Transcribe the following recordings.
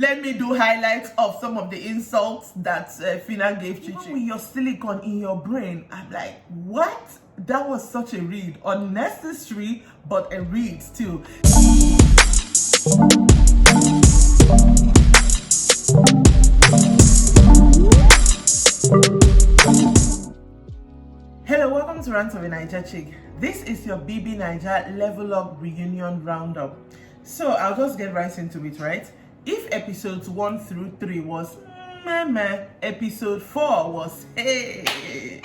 Let me do highlights of some of the insults that Fina gave Chichi. Even with your silicone in your brain, I'm like, what? That was such a read. Unnecessary, but a read still. Hello, welcome to Rants of a Naija Chick. This is your BBNaija Level Up Reunion Roundup. So I'll just get right into it, right? If episodes 1 through 3 was meh, episode 4 was hey,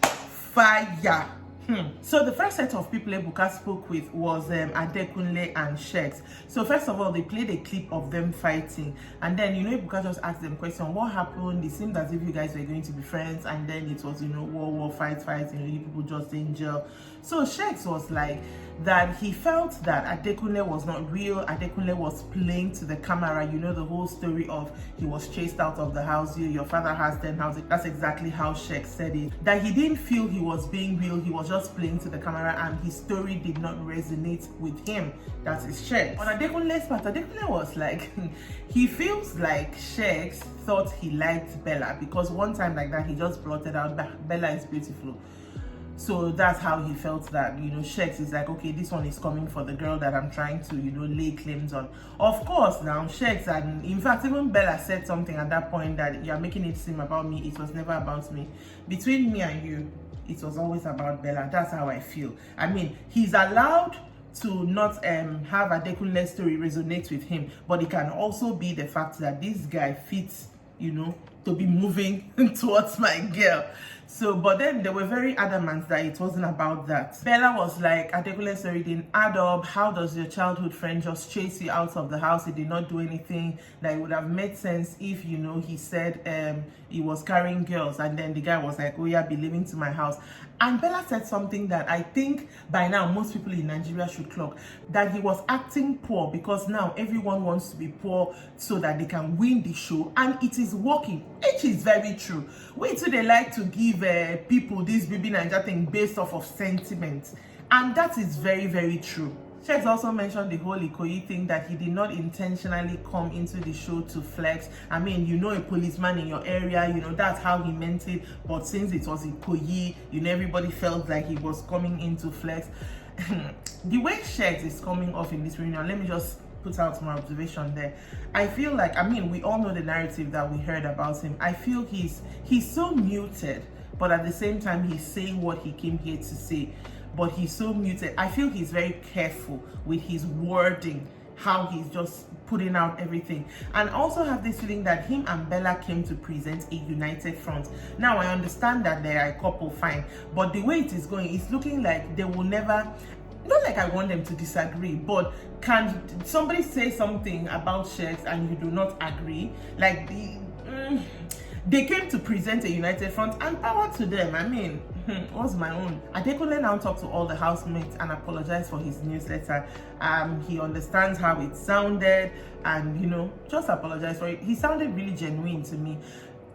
fire. So the first set of people Ebuka spoke with was Adekunle and Sheikh. So first of all, they played a clip of them fighting, and then Ebuka just asked them question, what happened? It seemed as if you guys were going to be friends, and then it was war, fight, you people just in jail. So Sheikh was like that he felt that Adekunle was not real. Adekunle was playing to the camera. The whole story of he was chased out of the house. Your father has 10 houses. That's exactly how Sheikh said it. That he didn't feel he was being real. He was just playing to the camera, and his story did not resonate with him. That is Sheikh. On Adekunle's part, Adekunle was like, he feels like Sheikh thought he liked Bella because one time like that he just blurted out, Bella is beautiful. So that's how he felt that, Sheikh is like, okay, this one is coming for the girl that I'm trying to, lay claims on. Of course, now, Sheikh, and in fact, even Bella said something at that point that you're making it seem about me. It was never about me. Between me and you, it was always about Bella. That's how I feel. I mean, he's allowed to not have Adekunle's story resonate with him, but it can also be the fact that this guy fits, to be moving towards my girl. So, but then they were very adamant that it wasn't about that. Bella was like, Adekunle's story didn't add up. How does your childhood friend just chase you out of the house? He did not do anything. That it would have made sense if, he said he was carrying girls, and then the guy was like, oh yeah, be leaving to my house. And Bella said something that I think by now most people in Nigeria should clock, that he was acting poor because now everyone wants to be poor so that they can win the show, and it is working, which is very true. Wait till they like to give people this BBNaija thing based off of sentiment, and that is very, very true. Sheikh also mentioned the whole Ikoyi thing, that he did not intentionally come into the show to flex. I mean, a policeman in your area, that's how he meant it. But since it was Ikoyi, everybody felt like he was coming in to flex. The way Sheikh is coming off in this reunion, let me just put out my observation there. I feel like, we all know the narrative that we heard about him. I feel he's so muted, but at the same time, he's saying what he came here to say. But he's so muted. I feel he's very careful with his wording, how he's just putting out everything. And also have this feeling that him and Bella came to present a united front. Now, I understand that they are a couple, fine. But the way it is going, it's looking like they will never, not like I want them to disagree, but can somebody say something about Sheikh and you do not agree? Like, they came to present a united front, and power to them. What's my own? Adekunle now talked to all the housemates and apologized for his newsletter. He understands how it sounded, and just apologized for it. He sounded really genuine to me.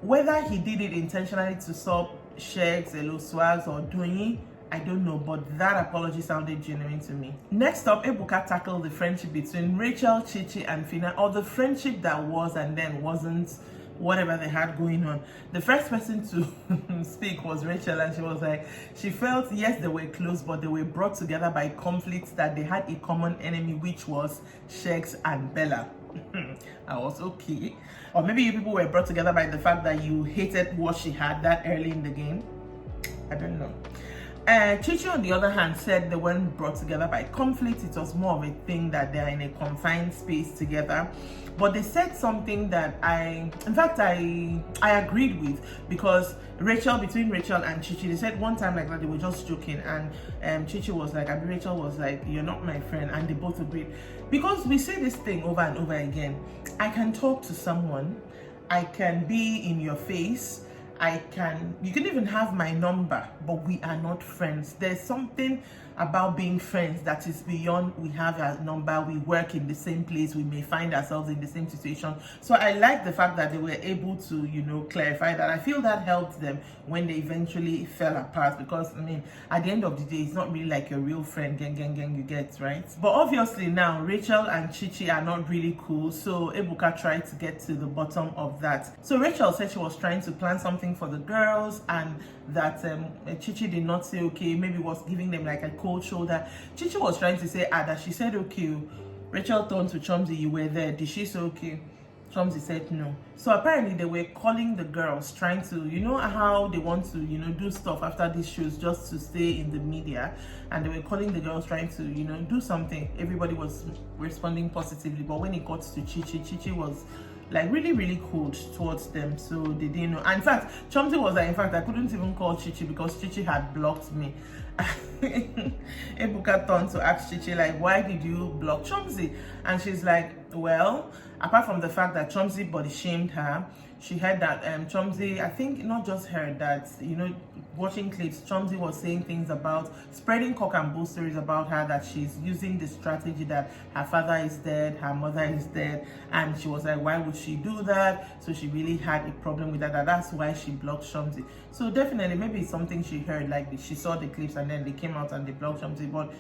Whether he did it intentionally to stop Sheikh, Zelo Swags, or doing, I don't know, but that apology sounded genuine to me. Next up, Ebuka tackled the friendship between Rachel, Chichi, and Fina, or the friendship that was and then wasn't, whatever they had going on. The first person to speak was Rachel, and she was like, she felt, yes, they were close, but they were brought together by conflicts, that they had a common enemy, which was Sheikh and Bella. I was okay. Or maybe you people were brought together by the fact that you hated what she had that early in the game. I don't know. Chichi, on the other hand, said they weren't brought together by conflict. It was more of a thing that they're in a confined space together. But they said something that I agreed with, because between Rachel and Chichi, they said one time like that they were just joking, and Chichi was like, Rachel was like, you're not my friend, and they both agreed. Because we say this thing over and over again, I can talk to someone, I can be in your face, you can even have my number, but we are not friends. There's something about being friends that is beyond we have a number, we work in the same place, we may find ourselves in the same situation. So I like the fact that they were able to, you know, clarify that. I feel that helped them when they eventually fell apart, because I mean, at the end of the day, it's not really like your real friend, gang, you get, right? But obviously now Rachel and Chichi are not really cool, so Ebuka tried to get to the bottom of that. So Rachel said she was trying to plan something for the girls, and that Chichi did not say okay, maybe was giving them like a cold shoulder. Chichi was trying to say that she said okay. Rachel turned to Chomzi, you were there, did she say okay? Chomzi said no. So apparently they were calling the girls, trying to, you know how they want to, you know, do stuff after these shows just to stay in the media, and they were calling the girls trying to, you know, do something. Everybody was responding positively, but when it got to Chichi was like really cold towards them, so they didn't know. And in fact, Chomzi was like, in fact, I couldn't even call Chichi because Chichi had blocked me. Ebuka turned to ask Chichi, like, why did you block Chomzi? And she's like, well, apart from the fact that Chomzi body shamed her, she heard that Chomzi, I think not just heard that, you know, watching clips, Chomzi was saying things about spreading cock and bull stories about her, that she's using the strategy that her father is dead, her mother is dead, and she was like, why would she do that? So she really had a problem with that, that's why she blocked Chomzi. So definitely maybe it's something she heard, like she saw the clips and then they came out and they blocked Chomzi, but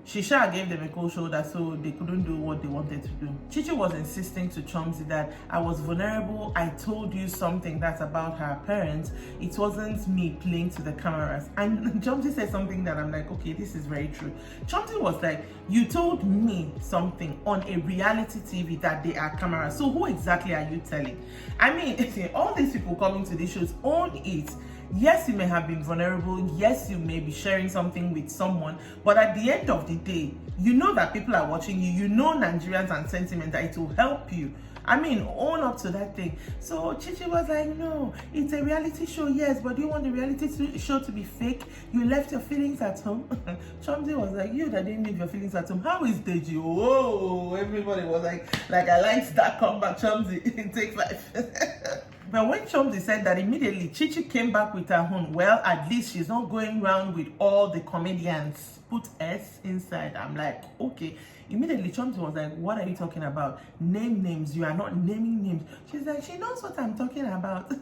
she gave them a cold shoulder, so they couldn't do what they wanted to do. Chichi was insisting to Chomzi that I was vulnerable, I told you something that's about her parents, it wasn't me playing to the cameras. And Chomzi said something that I'm like, okay, this is very true. Chomzi was like, you told me something on a reality TV that they are cameras, so who exactly are you telling? I mean, all these people coming to these shows, own it. Yes, you may have been vulnerable. Yes, you may be sharing something with someone. But at the end of the day, you know that people are watching you. You know Nigerians and sentiment, that it will help you. I mean, own up to that thing. So Chichi was like, no, it's a reality show, yes, but do you want the reality show to be fake? You left your feelings at home. Chomzi was like, you that didn't leave your feelings at home. How is Deji? Oh, everybody was like I liked that comeback, Chomzi. It takes life. But when Chomzi said that, immediately Chichi came back with her own. Well, at least she's not going around with all the comedians. Put S inside. I'm like, okay. Immediately Chomzi was like, what are you talking about? Name names. You are not naming names. She's like, she knows what I'm talking about.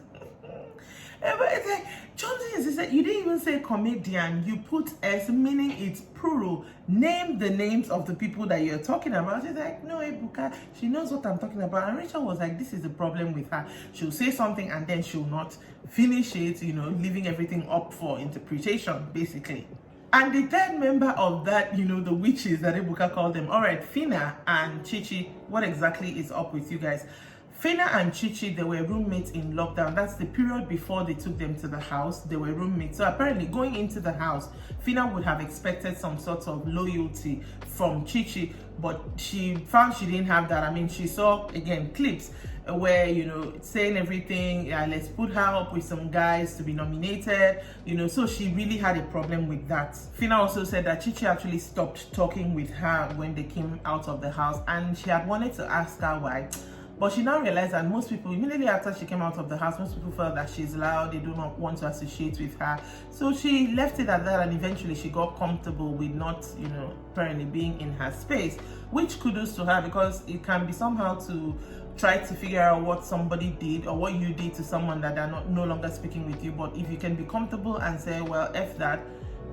But it's like, Chomzi insisted, you didn't even say comedian. You put S, meaning it's plural. Name the names of the people that you're talking about. She's like, no, Ebuka, she knows what I'm talking about. And Rachel was like, this is the problem with her. She'll say something and then she'll not finish it, you know, leaving everything up for interpretation, basically. And the third member of that, you know, the witches that Ebuka called them. All right, Fina and Chichi, what exactly is up with you guys? Fina and Chichi, they were roommates in lockdown. That's the period before they took them to the house. They were roommates. So apparently going into the house, Fina would have expected some sort of loyalty from Chichi, but she found she didn't have that. I mean, she saw, again, clips where, you know, saying everything, yeah, let's put her up with some guys to be nominated, you know, so she really had a problem with that. Fina also said that Chichi actually stopped talking with her when they came out of the house, and she had wanted to ask her why. But she now realized that most people, immediately after she came out of the house, most people felt that she's loud, they do not want to associate with her. So she left it at that, and eventually she got comfortable with not, you know, apparently being in her space, which kudos to her, because it can be somehow to try to figure out what somebody did or what you did to someone that they're no longer speaking with you. But if you can be comfortable and say, well, F that,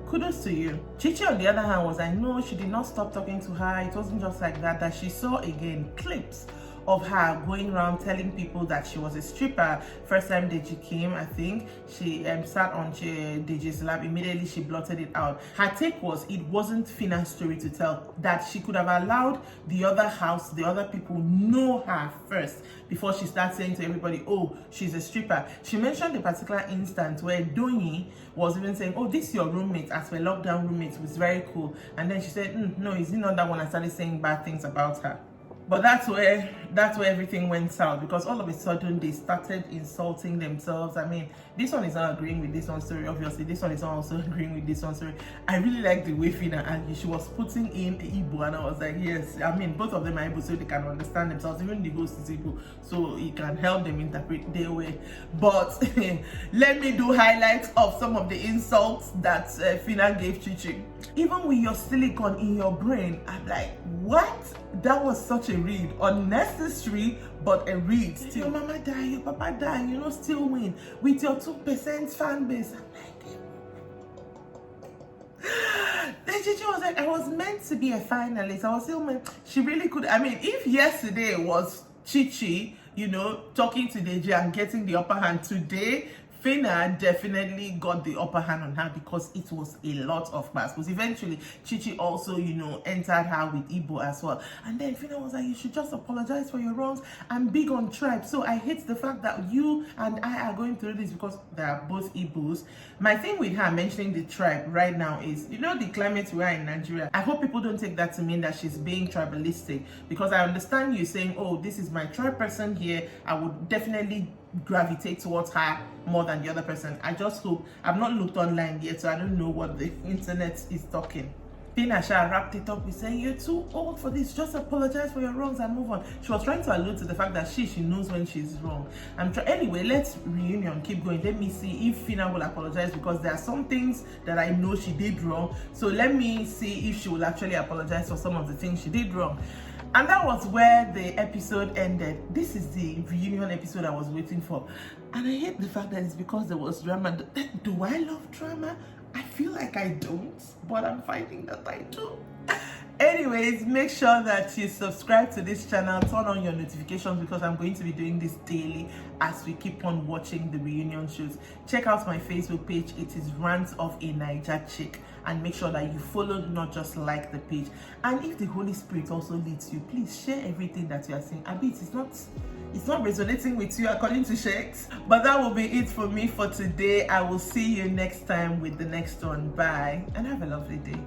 kudos to you. Chichi, on the other hand, was like, no, she did not stop talking to her. It wasn't just like that, that she saw, again, clips of her going around telling people that she was a stripper. First time Deji came, I think, she sat on Deji's lap. Immediately she blotted it out. Her take was, it wasn't Fina's story to tell, that she could have allowed the other house, the other people know her first before she starts saying to everybody, oh, she's a stripper. She mentioned a particular instance where Donyi was even saying, oh, this is your roommate, as for lockdown roommates, was very cool. And then she said, no, is it not that one? I started saying bad things about her. But that's where everything went south, because all of a sudden they started insulting themselves. I mean, this one is not agreeing with this one's story, obviously. This one is not also agreeing with this one's story. I really like the way Fina and she was putting in Igbo, and I was like, yes, I mean, both of them are Igbo, so they can understand themselves. Even the ghost is Igbo, so it can help them interpret their way. But let me do highlights of some of the insults that Fina gave Chichi. Even with your silicone in your brain, I'm like, what? That was such a read. Unnecessary, but a read. Still, your mama die, your papa die, you know, still win with your 2% fan base. I'm like, then Chichi was like, I was meant to be a finalist. I was still meant. She really could. I mean, if yesterday was Chichi, you know, talking to Naija and getting the upper hand, today Fina definitely got the upper hand on her, because it was a lot of class. Because eventually Chichi also, you know, entered her with Igbo as well. And then Fina was like, you should just apologize for your wrongs. I'm big on tribe, so I hate the fact that you and I are going through this, because they are both Igbos. My thing with her mentioning the tribe right now is, you know, the climate we are in Nigeria. I hope people don't take that to mean that she's being tribalistic, because I understand you saying, oh, this is my tribe person here. I would definitely gravitate towards her more than the other person. I just hope, I've not looked online yet, so I don't know what the internet is talking. Phyna wrapped it up with saying, you're too old for this, just apologize for your wrongs and move on. She was trying to allude to the fact that she knows when she's wrong. Anyway, let's reunion, keep going. Let me see if Phyna will apologize, because there are some things that I know she did wrong. So let me see if she will actually apologize for some of the things she did wrong. And that was where the episode ended. This is the reunion episode I was waiting for. And I hate the fact that it's because there was drama. Do I love drama? I feel like I don't, but I'm finding that I do. Anyways, make sure that you subscribe to this channel, turn on your notifications, because I'm going to be doing this daily as we keep on watching the reunion shows. Check out my Facebook page. It is Rants of a Naija Chick, and make sure that you follow, not just like the page. And if the Holy Spirit also leads you, please share everything that you are saying. I mean, it's not resonating with you according to Sheikh. But that will be it for me for today. I will see you next time with the next one. Bye, and have a lovely day.